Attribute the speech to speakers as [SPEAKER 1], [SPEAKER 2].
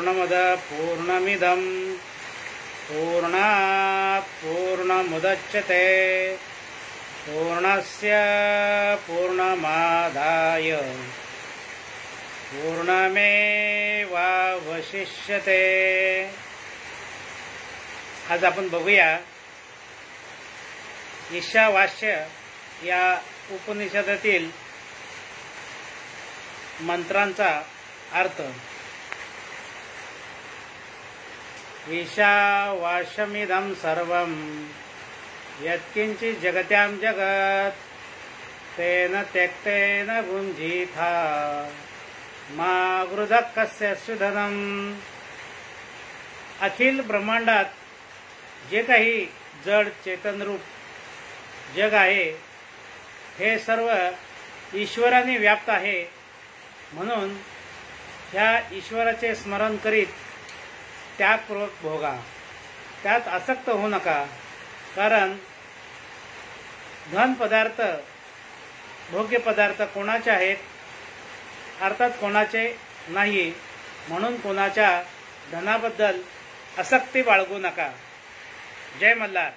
[SPEAKER 1] पूर्णमद पूर्णमिदं पूर्णात् पूर्णमुदच्यते पूर्णस्य पूर्णमादाय पूर्णमेवावशिष्यते। आज आपण बघूया ईशावास्य या उपनिषदातील मंत्रांचा अर्थ। ईशावास्यमिदं सर्वं यत्किंचित् जगत्यां जगत् तेन त्यक्तेन भुञ्जीथा मा गृधः कस्य सुधनम्। अखिल ब्रह्मांडात जे काही जड चेतनरूप जग आहे हे सर्व ईश्वराने व्याप्त आहे, म्हणून ह्या ईश्वराचे स्मरण करीत त्यागपूर्वक भोगा, त्यात आसक्त होऊ नका। कारण धन पदार्थ भोग्य पदार्थ कोणाचे आहेत, अर्थात कोणाचे नाही, म्हणून कोणाच्या धनाबद्दल आसक्ती बाळगू नका। जय मल्हार।